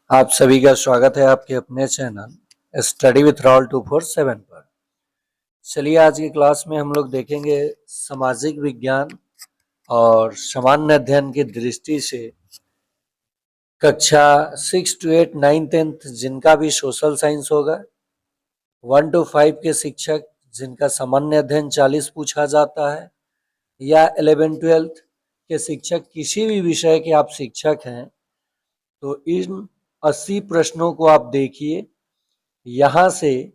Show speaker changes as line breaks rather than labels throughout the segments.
आप सभी का स्वागत है आपके अपने चैनल स्टडी विथ राहुल 247 पर। चलिए आज की क्लास में हम लोग देखेंगे सामाजिक विज्ञान और सामान्य अध्ययन की दृष्टि से कक्षा 6 to 8, 9, 10 जिनका भी सोशल साइंस होगा, 1 to 5 के शिक्षक जिनका सामान्य अध्ययन 40 पूछा जाता है, या 11, 12 के शिक्षक किसी भी विषय के आप शिक्षक हैं, तो इन 80 प्रश्नों को आप देखिए। यहाँ से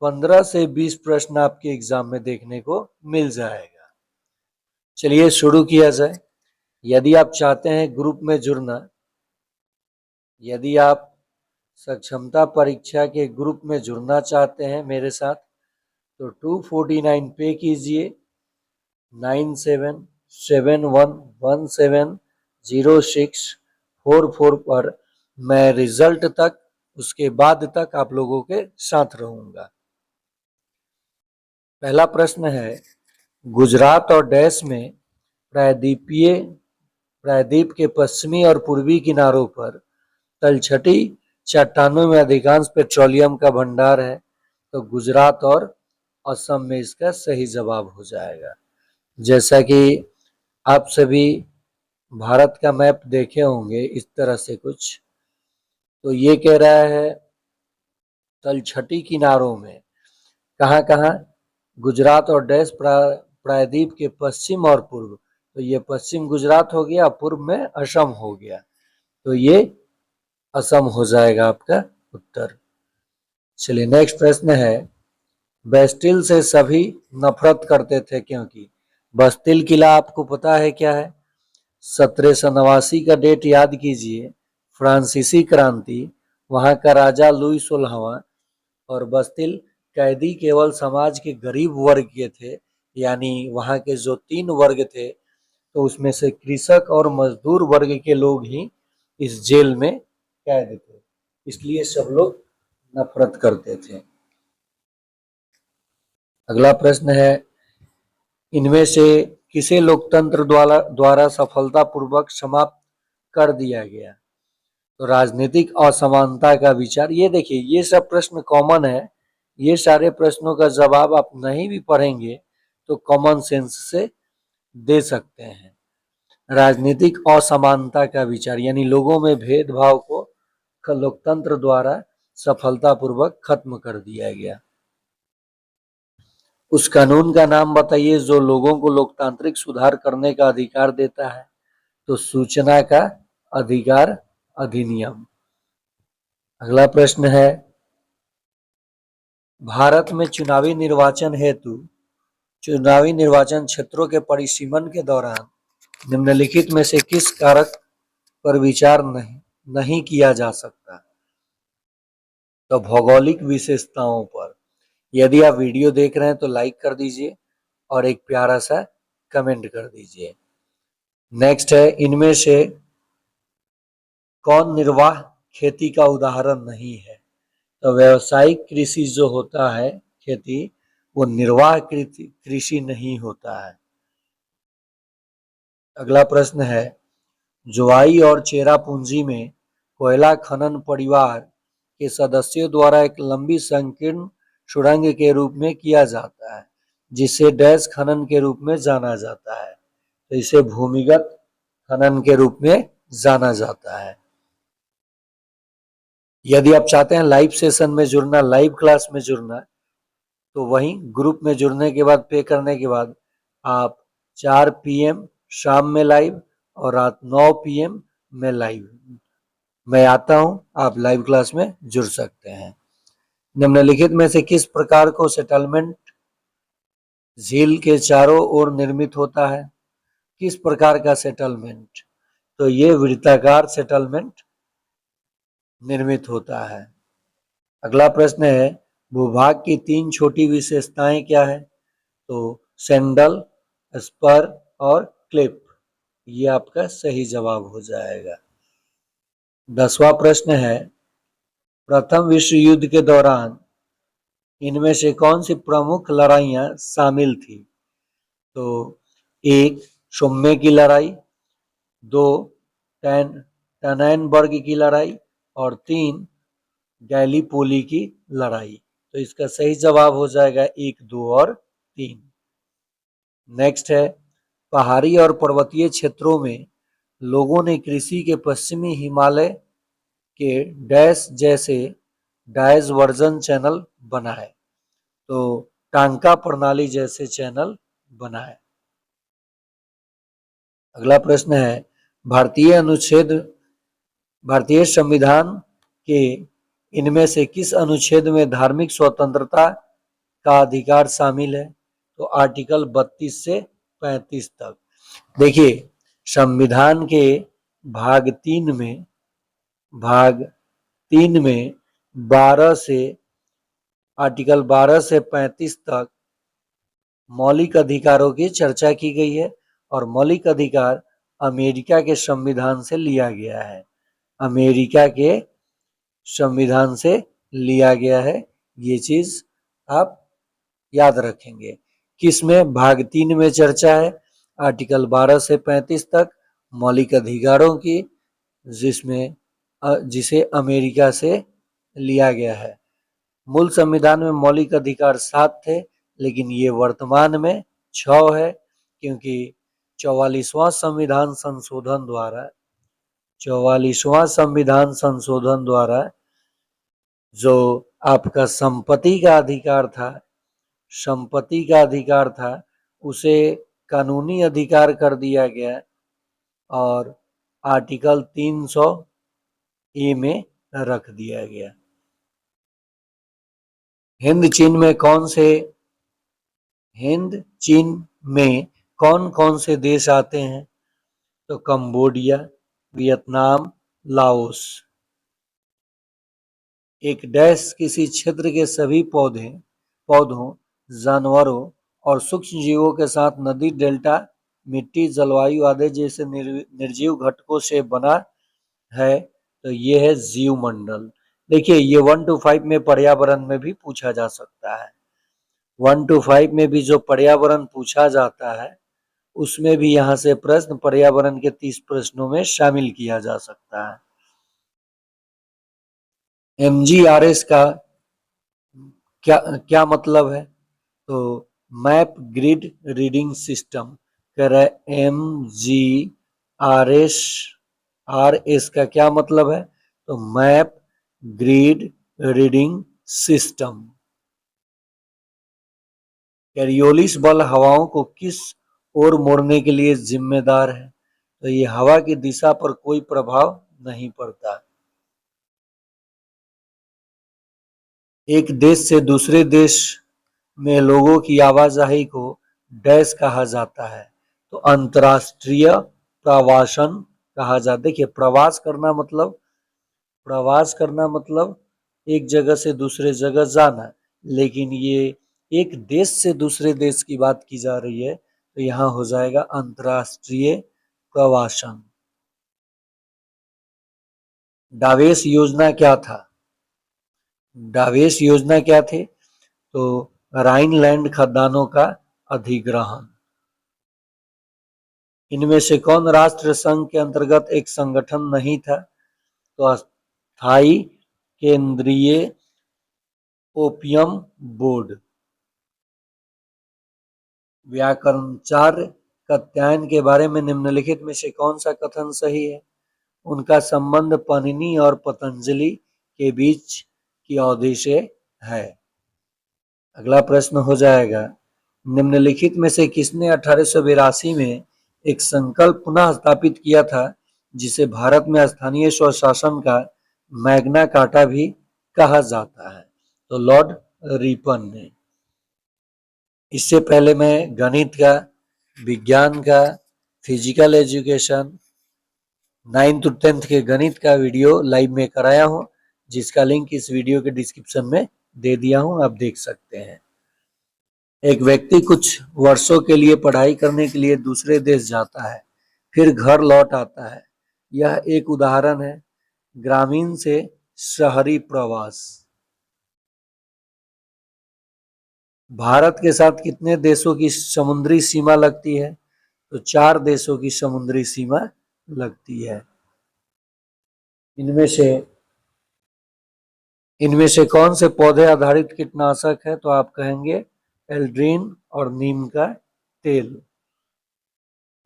15 से 20 प्रश्न आपके एग्जाम में देखने को मिल जाएगा। चलिए शुरू किया जाए। यदि आप चाहते हैं ग्रुप में जुड़ना, यदि आप सक्षमता परीक्षा के ग्रुप में जुड़ना चाहते हैं मेरे साथ, तो 249 पे कीजिए 9771170644 पर। मैं रिजल्ट तक, उसके बाद तक आप लोगों के साथ रहूंगा। पहला प्रश्न है, गुजरात और डैश में प्रायद्वीप के पश्चिमी और पूर्वी किनारों पर तलछटी चट्टानों में अधिकांश पेट्रोलियम का भंडार है। तो गुजरात और असम में इसका सही जवाब हो जाएगा। जैसा कि आप सभी भारत का मैप देखे होंगे इस तरह से कुछ, तो ये कह रहा है तलछटी किनारों में कहाँ कहाँ, गुजरात और डैश प्रायद्वीप के पश्चिम और पूर्व। तो ये पश्चिम गुजरात हो गया, पूर्व में असम हो गया, तो ये असम हो जाएगा आपका उत्तर। चलिए नेक्स्ट प्रश्न है, बेस्टिल से सभी नफरत करते थे क्योंकि। बस्तिल किला आपको पता है क्या है? 1789 का डेट याद कीजिए। फ्रांसीसी क्रांति, वहां का राजा लुई 16वां, और बस्तिल कैदी केवल समाज के गरीब वर्ग के थे, यानी वहां के जो 3 वर्ग थे, तो उसमें से कृषक और मजदूर वर्ग के लोग ही इस जेल में कैद थे, इसलिए सब लोग नफरत करते थे। अगला प्रश्न है, इनमें से किसे लोकतंत्र द्वारा सफलतापूर्वक समाप्त कर दिया गया? तो राजनीतिक असमानता का विचार। ये देखिए, ये सब प्रश्न कॉमन है, ये सारे प्रश्नों का जवाब आप नहीं भी पढ़ेंगे तो कॉमन सेंस से दे सकते हैं। राजनीतिक असमानता का विचार यानी लोगों में भेदभाव को लोकतंत्र द्वारा सफलतापूर्वक खत्म कर दिया गया। उस कानून का नाम बताइए जो लोगों को लोकतांत्रिक सुधार करने का अधिकार देता है। तो सूचना का अधिकार अधिनियम। अगला प्रश्न है, भारत में चुनावी निर्वाचन हेतु चुनावी निर्वाचन क्षेत्रों के परिसीमन के दौरान निम्नलिखित में से किस कारक पर विचार नहीं किया जा सकता? तो भौगोलिक विशेषताओं पर। यदि आप वीडियो देख रहे हैं तो लाइक कर दीजिए और एक प्यारा सा कमेंट कर दीजिए। नेक्स्ट है, इनमें से कौन निर्वाह खेती का उदाहरण नहीं है? तो व्यावसायिक कृषि जो होता है खेती, वो निर्वाह कृषि नहीं होता है। अगला प्रश्न है, जोवाई और चेरापूंजी में कोयला खनन परिवार के सदस्यों द्वारा एक लंबी संकीर्ण सुरंग के रूप में किया जाता है, जिसे डैश खनन के रूप में जाना जाता है। तो इसे भूमिगत खनन के रूप में जाना जाता है। यदि आप चाहते हैं लाइव सेशन में जुड़ना, लाइव क्लास में जुड़ना, तो वहीं ग्रुप में जुड़ने के बाद, पे करने के बाद, आप 4 PM शाम में लाइव और रात 9 PM में लाइव मैं आता हूं, आप लाइव क्लास में जुड़ सकते हैं। निम्नलिखित में से किस प्रकार को सेटलमेंट झील के चारों ओर निर्मित होता है? किस प्रकार का सेटलमेंट? तो ये वृत्ताकार सेटलमेंट निर्मित होता है। अगला प्रश्न है, भूभाग की 3 छोटी विशेषताएं क्या है? तो सैंडल, स्पर और क्लिप। ये आपका सही जवाब हो जाएगा। 10वां प्रश्न है, प्रथम विश्व युद्ध के दौरान इनमें से कौन सी प्रमुख लड़ाइयां शामिल थी? तो 1 सोम्मे की लड़ाई, 2 टैननबर्ग की लड़ाई, और 3 गैलीपोली की लड़ाई। तो इसका सही जवाब हो जाएगा 1, 2 और 3। नेक्स्ट है, पहाड़ी और पर्वतीय क्षेत्रों में लोगों ने कृषि के पश्चिमी हिमालय के डैश जैसे डायवर्जन चैनल बनाए। तो टांका प्रणाली जैसे चैनल बनाए। अगला प्रश्न है, भारतीय संविधान के इनमें से किस अनुच्छेद में धार्मिक स्वतंत्रता का अधिकार शामिल है? तो आर्टिकल 32 से 35 तक। देखिए, संविधान के भाग 3 में 12 से आर्टिकल 12 से 35 तक मौलिक अधिकारों की चर्चा की गई है और मौलिक अधिकार अमेरिका के संविधान से लिया गया है। अमेरिका के संविधान से लिया गया है, ये चीज आप याद रखेंगे। किसमें? भाग 3 में चर्चा है आर्टिकल 12 से 35 तक मौलिक अधिकारों की, जिसे अमेरिका से लिया गया है। मूल संविधान में मौलिक अधिकार 7 थे, लेकिन ये वर्तमान में 6 है, क्योंकि 44वां संविधान संशोधन द्वारा जो आपका संपत्ति का अधिकार था उसे कानूनी अधिकार कर दिया गया और आर्टिकल 300 ए में रख दिया गया। हिंद चीन में कौन कौन से देश आते हैं? तो कंबोडिया, वियतनाम, लाओस। एक डैश किसी क्षेत्र के सभी पौधों, जानवरों और सूक्ष्म जीवों के साथ नदी, डेल्टा, मिट्टी, जलवायु आदि जैसे निर्जीव घटकों से बना है। तो ये है जीव मंडल। देखिए, ये 1 to 5 में पर्यावरण में भी पूछा जा सकता है। 1 to 5 में भी जो पर्यावरण पूछा जाता है उसमें भी यहाँ से प्रश्न पर्यावरण के 30 प्रश्नों में शामिल किया जा सकता है। MGRS का क्या मतलब है? तो मैप ग्रिड रीडिंग सिस्टम। कह रहा है MGRS का क्या मतलब है? तो मैप ग्रिड रीडिंग सिस्टम। कैरियोलिस बल हवाओं को किस ओर मोड़ने के लिए जिम्मेदार है? तो ये हवा की दिशा पर कोई प्रभाव नहीं पड़ता। एक देश से दूसरे देश में लोगों की आवाजाही को डैश कहा जाता है? तो अंतर्राष्ट्रीय प्रवासन कहा जाता है। देखिए, प्रवास करना मतलब एक जगह से दूसरे जगह जाना, लेकिन ये एक देश से दूसरे देश की बात की जा रही है, तो यहाँ हो जाएगा अंतर्राष्ट्रीय प्रवासन। डावेस योजना क्या था? डावेस योजना क्या थी? तो राइनलैंड खदानों का अधिग्रहण। इनमें से कौन राष्ट्र संघ के अंतर्गत एक संगठन नहीं था? तो अस्थायी केंद्रीय ओपियम बोर्ड। व्याकरणाचार्य कात्यायन के बारे में निम्नलिखित में से कौन सा कथन सही है? उनका संबंध पाणिनि और पतंजलि के बीच की अवधि से है। अगला प्रश्न हो जाएगा, निम्नलिखित में से किसने 1882 में एक संकल्प पुनः स्थापित किया था जिसे भारत में स्थानीय स्वशासन का मैग्ना कार्टा भी कहा जाता है? तो लॉर्ड रिपन ने। इससे पहले मैं गणित का, विज्ञान का, physical education 9th to 10th के गणित का वीडियो लाइव में कराया हूँ, जिसका लिंक इस वीडियो के डिस्क्रिप्शन में दे दिया हूँ, आप देख सकते हैं। एक व्यक्ति कुछ वर्षों के लिए पढ़ाई करने के लिए दूसरे देश जाता है, फिर घर लौट आता है। यह एक उदाहरण है ग्रामीण से शहरी प्रवास। भारत के साथ कितने देशों की समुद्री सीमा लगती है? तो 4 देशों की समुद्री सीमा लगती है। इनमें से इनमें से कौन से पौधे आधारित कीटनाशक है? तो आप कहेंगे एल्ड्रीन और नीम का तेल।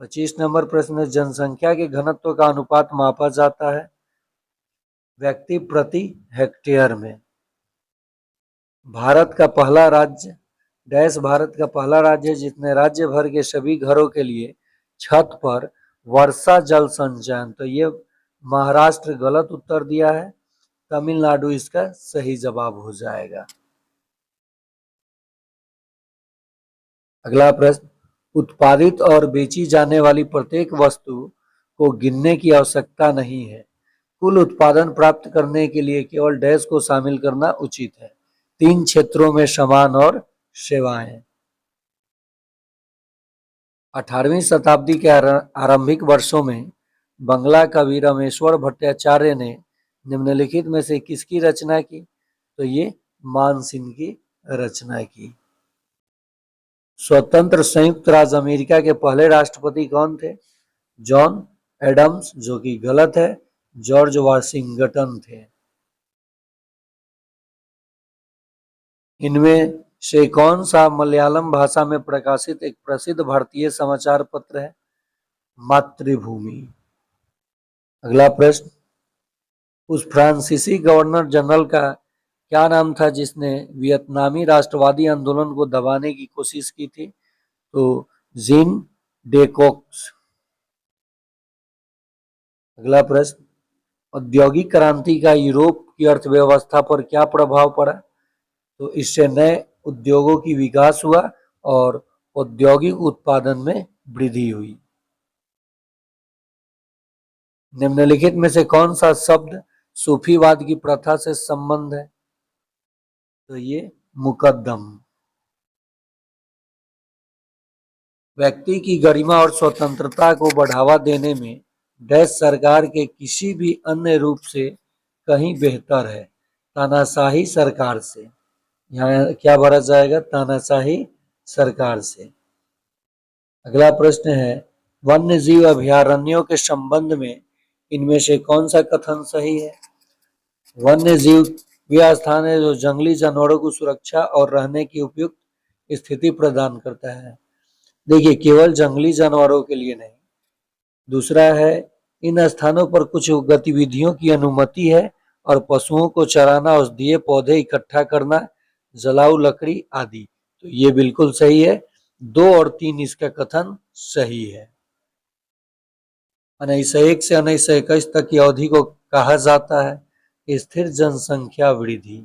25 नंबर प्रश्न, जनसंख्या के घनत्व का अनुपात मापा जाता है व्यक्ति प्रति हेक्टेयर में। भारत का पहला राज्य डैश भारत का पहला राज्य जिसने राज्य भर के सभी घरों के लिए छत पर वर्षा जल संचयन। तो ये महाराष्ट्र गलत उत्तर दिया है, तमिलनाडु इसका सही जवाब हो जाएगा। अगला प्रश्न, उत्पादित और बेची जाने वाली प्रत्येक वस्तु को गिनने की आवश्यकता नहीं है। कुल उत्पादन प्राप्त करने के लिए केवल डैश को शामिल करना उचित है। 3 क्षेत्रों में सामान और सेवाएं। 18वीं शताब्दी के आरंभिक वर्षों में बंगला कवि रामेश्वर भट्टाचार्य ने निम्नलिखित में से किसकी रचना की? तो ये मानसिंह की रचना की। स्वतंत्र संयुक्त राज्य अमेरिका के पहले राष्ट्रपति कौन थे? जॉन एडम्स, जो कि गलत है, जॉर्ज वाशिंगटन थे। इनमें से कौन सा मलयालम भाषा में प्रकाशित एक प्रसिद्ध भारतीय समाचार पत्र है? मातृभूमि। अगला प्रश्न, उस फ्रांसीसी गवर्नर जनरल का क्या नाम था जिसने वियतनामी राष्ट्रवादी आंदोलन को दबाने की कोशिश की थी? तो जीन डेकोक्स। अगला प्रश्न, औद्योगिक क्रांति का यूरोप की अर्थव्यवस्था पर क्या प्रभाव पड़ा? तो इससे नए उद्योगों की विकास हुआ और औद्योगिक उत्पादन में वृद्धि हुई। निम्नलिखित में से कौन सा शब्द सूफीवाद की प्रथा से संबंध है? तो ये मुकद्दम। व्यक्ति की गरिमा और स्वतंत्रता को बढ़ावा देने में डैश सरकार के किसी भी अन्य रूप से कहीं बेहतर है? तानाशाही सरकार से। यहाँ क्या भरा जाएगा? तानाशाही सरकार से। अगला प्रश्न है, वन्य जीव अभयारण्यों के संबंध में इनमें से कौन सा कथन सही है? वन्य जीव वह स्थान है जो जंगली जानवरों को सुरक्षा और रहने की उपयुक्त स्थिति प्रदान करता है। देखिए, केवल जंगली जानवरों के लिए नहीं। दूसरा है, इन स्थानों पर कुछ गतिविधियों की अनुमति है और पशुओं को चराना, औषधीय पौधे इकट्ठा करना, जलाऊ लकड़ी आदि। तो ये बिल्कुल सही है। 2 और 3 इसका कथन सही है। 1901 से 1921 तक की अवधि को कहा जाता है स्थिर जनसंख्या वृद्धि।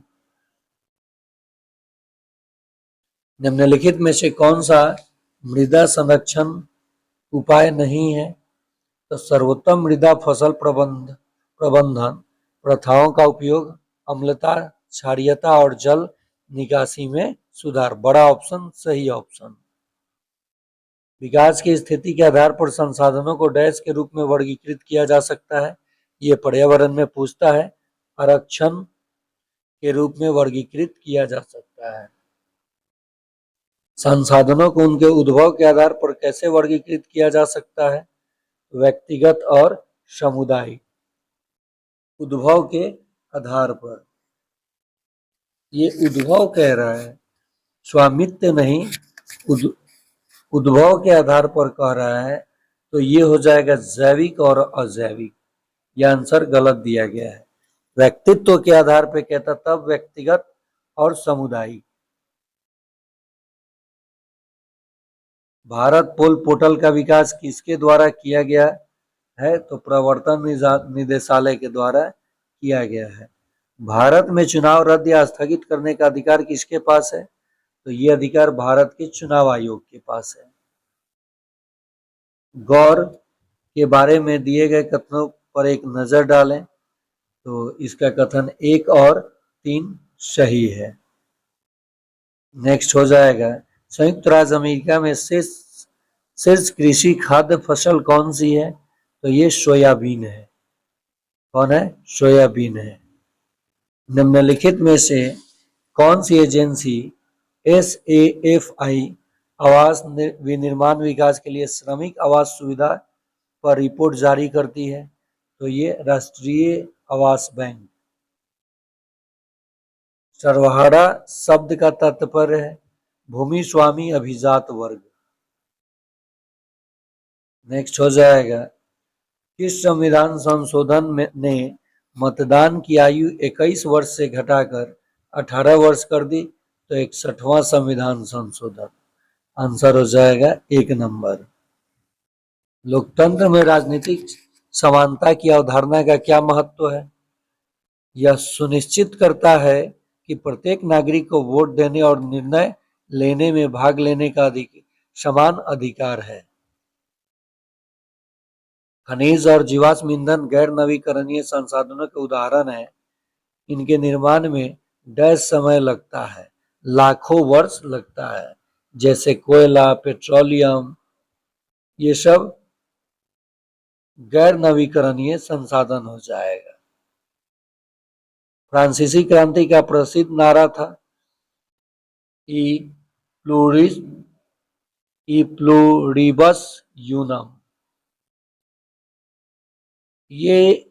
निम्नलिखित में से कौन सा मृदा संरक्षण उपाय नहीं है? तो सर्वोत्तम मृदा फसल प्रबंधन प्रथाओं का उपयोग, अम्लता, क्षारीयता और जल निकासी में सुधार। बड़ा ऑप्शन सही ऑप्शन। विकास की स्थिति के आधार पर संसाधनों को डैश के रूप में वर्गीकृत किया जा सकता है। ये पर्यावरण में पूछता है। आरक्षण के रूप में वर्गीकृत किया जा सकता है। संसाधनों को उनके उद्भव के आधार पर कैसे वर्गीकृत किया जा सकता है? व्यक्तिगत और सामुदायिक। उद्भव के आधार पर। ये उद्भव कह रहा है, स्वामित्व नहीं, उद्भव के आधार पर कह रहा है। तो ये हो जाएगा जैविक और अजैविक। यह आंसर गलत दिया गया है। व्यक्तित्व के आधार पर कहता तब व्यक्तिगत और सामुदायिक। भारत पोल पोर्टल का विकास किसके द्वारा किया गया है? तो प्रवर्तन निदेशालय के द्वारा किया गया है। भारत में चुनाव रद्द या स्थगित करने का अधिकार किसके पास है? तो ये अधिकार भारत के चुनाव आयोग के पास है। गौर के बारे में दिए गए कथनों पर एक नजर डालें। तो इसका कथन 1 और 3 सही है। नेक्स्ट हो जाएगा, संयुक्त राज्य अमेरिका में शीर्ष कृषि खाद्य फसल कौन सी है? तो ये सोयाबीन है। कौन है? सोयाबीन है। निम्नलिखित में से कौन सी एजेंसी SAFI आवास विनिर्माण विकास के लिए श्रमिक आवास सुविधा पर रिपोर्ट जारी करती है? तो ये राष्ट्रीय आवास बैंक। सर्वहारा शब्द का तात्पर्य है भूमि स्वामी अभिजात वर्ग। नेक्स्ट हो जाएगा, किस संविधान संशोधन ने मतदान की आयु 21 वर्ष से घटाकर 18 वर्ष कर दी? तो 61वां संविधान संशोधन। आंसर हो जाएगा 1 नंबर। लोकतंत्र में राजनीतिक समानता की अवधारणा का क्या महत्व है? यह सुनिश्चित करता है कि प्रत्येक नागरिक को वोट देने और निर्णय लेने में भाग लेने का समान अधिकार है। खनिज और जीवाश्म ईंधन गैर नवीकरणीय संसाधनों के उदाहरण है। इनके निर्माण में डैश समय लगता है, लाखों वर्ष लगता है, जैसे कोयला, पेट्रोलियम, ये सब गैर नवीकरणीय संसाधन हो जाएगा। फ्रांसीसी क्रांति का प्रसिद्ध नारा था ई प्लूरिस ई प्लूरिबस यूनम। ये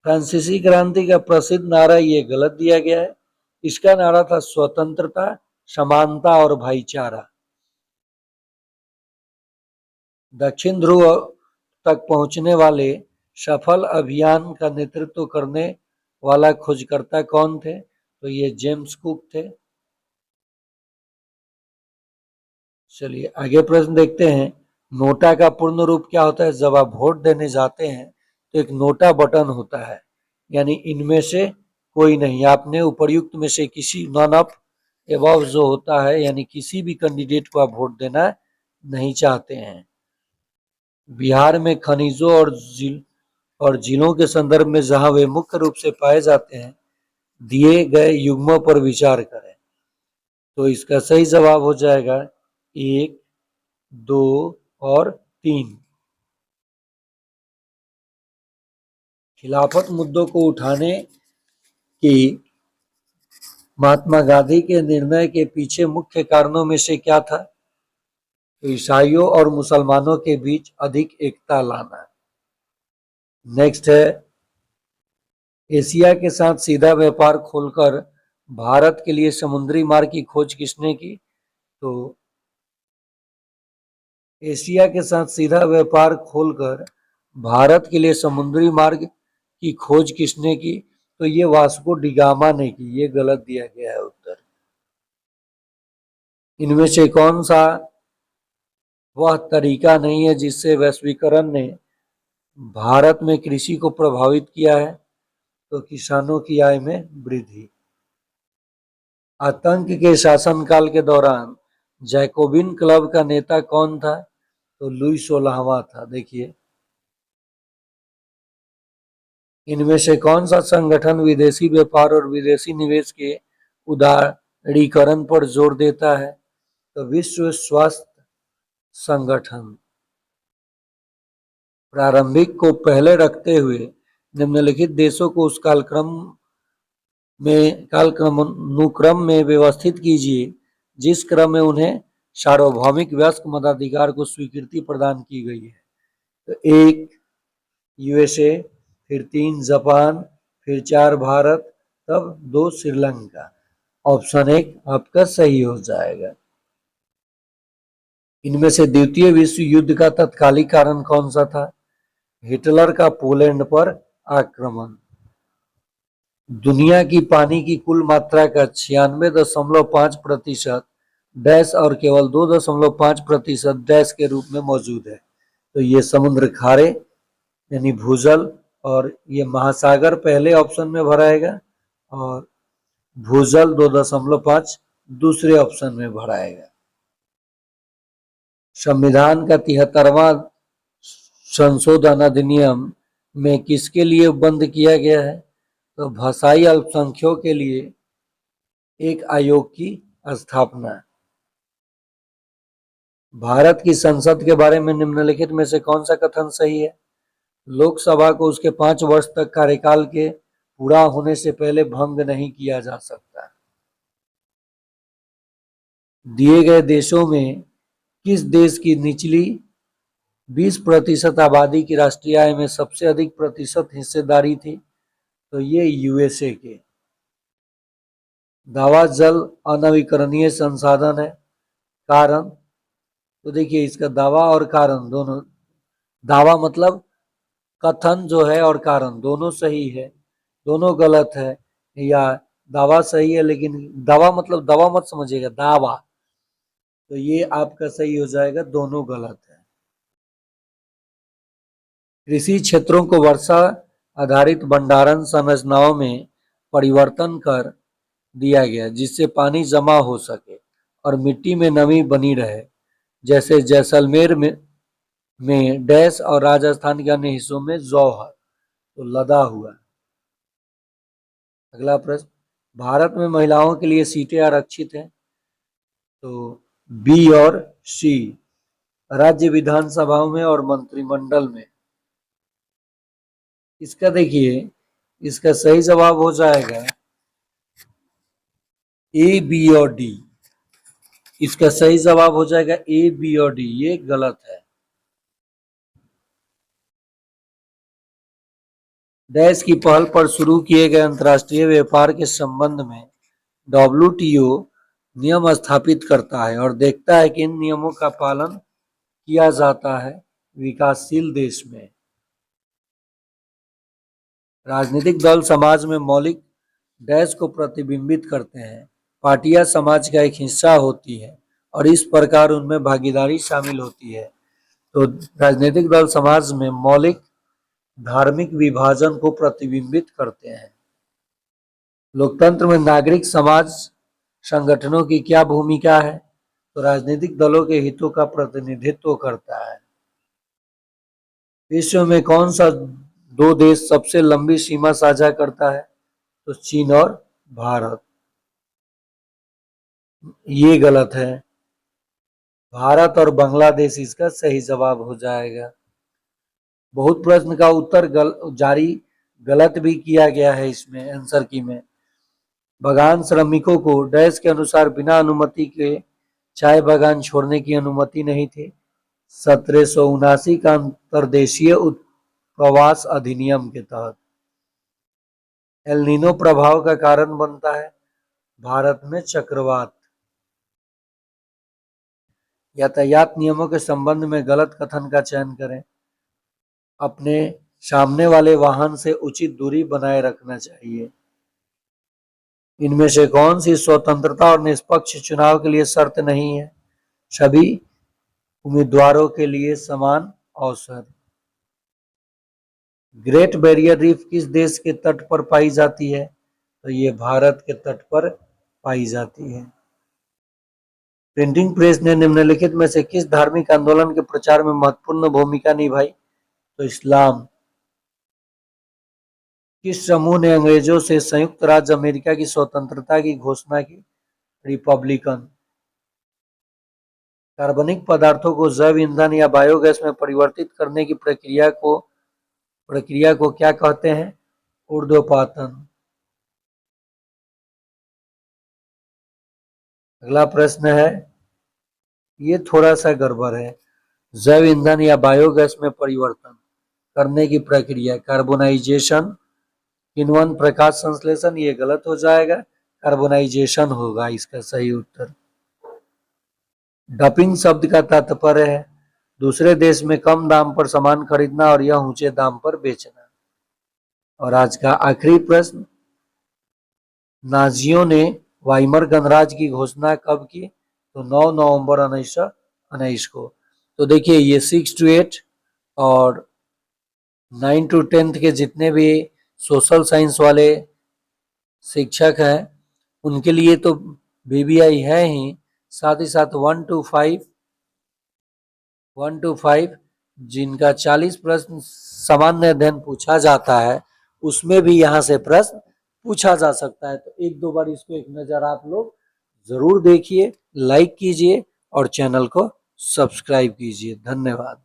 फ्रांसीसी क्रांति का प्रसिद्ध नारा ये गलत दिया गया है। इसका नारा था स्वतंत्रता, समानता और भाईचारा। दक्षिण ध्रुव तक पहुंचने वाले सफल अभियान का नेतृत्व करने वाला खोजकर्ता कौन थे? तो ये जेम्स कुक थे। चलिए आगे प्रश्न देखते हैं। नोटा का पूर्ण रूप क्या होता है? जब आप वोट देने जाते हैं तो एक नोटा बटन होता है, यानी इनमें से कोई नहीं, आपने उपर्युक्त में से किसी नॉन ऑफ एबव जो होता है, यानी किसी भी कैंडिडेट को आप वोट देना नहीं चाहते हैं। बिहार में खनिजों और जिलों के संदर्भ में जहां वे मुख्य रूप से पाए जाते हैं, दिए गए युग्मों पर विचार करें। तो इसका सही जवाब हो जाएगा 1, 2 और 3। खिलाफत मुद्दों को उठाने की महात्मा गांधी के निर्णय के पीछे मुख्य कारणों में से क्या था? तो ईसाइयों और मुसलमानों के बीच अधिक एकता लाना। नेक्स्ट है, एशिया के साथ सीधा व्यापार खोलकर भारत के लिए समुद्री मार्ग की खोज किसने की? तो एशिया के साथ सीधा व्यापार खोलकर भारत के लिए समुद्री मार्ग की खोज किसने की? तो ये वास्को डिगामा ने की। ये गलत दिया गया है उत्तर। इनमें से कौन सा वह तरीका नहीं है जिससे वैश्वीकरण ने भारत में कृषि को प्रभावित किया है? तो किसानों की आय में वृद्धि। आतंक के शासनकाल के दौरान जैकोबिन क्लब का नेता कौन था? तो लुई 16वां था। देखिए, इनमें से कौन सा संगठन विदेशी व्यापार और विदेशी निवेश के उदारीकरण पर जोर देता है? तो विश्व स्वास्थ्य संगठन। प्रारंभिक को पहले रखते हुए निम्नलिखित देशों को उस कालक्रमानुक्रम में व्यवस्थित कीजिए जिस क्रम में उन्हें सार्वभौमिक वयस्क मताधिकार को स्वीकृति प्रदान की गई है। तो 1 यूएसए, फिर 3 जापान, फिर 4 भारत, तब 2 श्रीलंका। ऑप्शन 1 आपका सही हो जाएगा। इनमें से द्वितीय विश्व युद्ध का तत्कालिक कारण कौन सा था? हिटलर का पोलैंड पर आक्रमण। दुनिया की पानी की कुल मात्रा का 96.5% डैश और केवल 2.5% डैश के रूप में मौजूद है। तो ये समुद्र खारे यानी भूजल, और ये महासागर पहले ऑप्शन में भराएगा, और भूजल 2.5 दूसरे ऑप्शन में भराएगा। संविधान का 73वां संशोधन अधिनियम में किसके लिए बंद किया गया है? तो भाषाई अल्पसंख्यकों के लिए एक आयोग की स्थापना। भारत की संसद के बारे में निम्नलिखित में से कौन सा कथन सही है? लोकसभा को उसके 5 वर्ष तक कार्यकाल के पूरा होने से पहले भंग नहीं किया जा सकता। दिए गए देशों में किस देश की निचली 20% आबादी की राष्ट्रीय आय में सबसे अधिक प्रतिशत हिस्सेदारी थी? तो ये यूएसए के। दावा जल अनवीकरणीय संसाधन है। कारण, तो देखिए इसका दावा और कारण दोनों, दावा मतलब कथन जो है और कारण दोनों सही है, दोनों गलत है, या दावा सही है लेकिन दावा मतलब दवा मत समझिएगा, दावा, तो ये आपका सही हो जाएगा, दोनों गलत है। कृषि क्षेत्रों को वर्षा आधारित भंडारण संरचनाओं में परिवर्तन कर दिया गया जिससे पानी जमा हो सके और मिट्टी में नमी बनी रहे, जैसे जैसलमेर में डैश और राजस्थान के अन्य हिस्सों में जौहर, तो लदा हुआ। अगला प्रश्न, भारत में महिलाओं के लिए सीटें आरक्षित हैं, तो बी और सी, राज्य विधानसभाओं में और मंत्रिमंडल में। इसका देखिए, इसका सही जवाब हो जाएगा ए, बी और डी। इसका सही जवाब हो जाएगा ए, बी और डी, ये गलत है। देश की पहल पर शुरू किए गए अंतर्राष्ट्रीय व्यापार के संबंध में डब्ल्यूटीओ नियम स्थापित करता है और देखता है कि इन नियमों का पालन किया जाता है विकासशील देश में। राजनीतिक दल समाज में मौलिक डैश को प्रतिबिंबित करते हैं। पार्टियां समाज का एक हिस्सा होती है और इस प्रकार उनमें भागीदारी शामिल होती है। तो राजनीतिक दल समाज में मौलिक धार्मिक विभाजन को प्रतिबिंबित करते हैं। लोकतंत्र में नागरिक समाज संगठनों की क्या भूमिका है, तो राजनीतिक दलों के हितों का प्रतिनिधित्व करता है। विश्व में कौन सा दो देश सबसे लंबी सीमा साझा करता है, तो चीन और भारत, ये गलत है। भारत और बांग्लादेश इसका सही जवाब हो जाएगा। बहुत प्रश्न का उत्तर जारी गलत भी किया गया है इसमें आंसर की में। बागान श्रमिकों को डैश के अनुसार बिना अनुमति के चाय बागान छोड़ने की अनुमति नहीं थी। 1779 का अंतर्देशीय प्रवास अधिनियम के तहत। एल नीनो प्रभाव का कारण बनता है भारत में चक्रवात। यातायात नियमों के संबंध में गलत कथन का चयन करें। अपने सामने वाले वाहन से उचित दूरी बनाए रखना चाहिए। इनमें से कौन सी स्वतंत्रता और निष्पक्ष चुनाव के लिए शर्त नहीं है, सभी उम्मीदवारों के लिए समान अवसर। ग्रेट बैरियर रीफ किस देश के तट पर पाई जाती है, तो ये भारत के तट पर पाई जाती है। प्रिंटिंग प्रेस ने निम्नलिखित में से किस धार्मिक आंदोलन के प्रचार में महत्वपूर्ण भूमिका निभाई, तो इस्लाम। किस समूह ने अंग्रेजों से संयुक्त राज्य अमेरिका की स्वतंत्रता की घोषणा की, रिपब्लिकन। कार्बनिक पदार्थों को जैव ईंधन या बायोगैस में परिवर्तित करने की प्रक्रिया को क्या कहते हैं, ऊर्ध्वपातन। अगला प्रश्न है, ये थोड़ा सा गड़बड़ है। जैव ईंधन या बायोगैस में परिवर्तन करने की प्रक्रिया, कार्बोनाइजेशन, किण्वन प्रकाश संश्लेषण, ये गलत हो जाएगा, कार्बोनाइजेशन होगा इसका सही उत्तर। डंपिंग शब्द का तात्पर्य है दूसरे देश में कम दाम पर सामान खरीदना और यह ऊंचे दाम पर बेचना। और आज का आखिरी प्रश्न, नाजियों ने वाइमर गणराज्य की घोषणा कब की, तो 9 नवंबर 1919 को। तो देखिए ये 6 to 8 और 9 to 10 के जितने भी सोशल साइंस वाले शिक्षक हैं उनके लिए तो बीबीआई है ही, साथ ही साथ 1 to 5 जिनका 40 प्रश्न सामान्य अध्ययन पूछा जाता है उसमें भी यहाँ से प्रश्न पूछा जा सकता है। तो एक दो बार इसको एक नज़र आप लोग जरूर देखिए, लाइक कीजिए और चैनल को सब्सक्राइब कीजिए। धन्यवाद।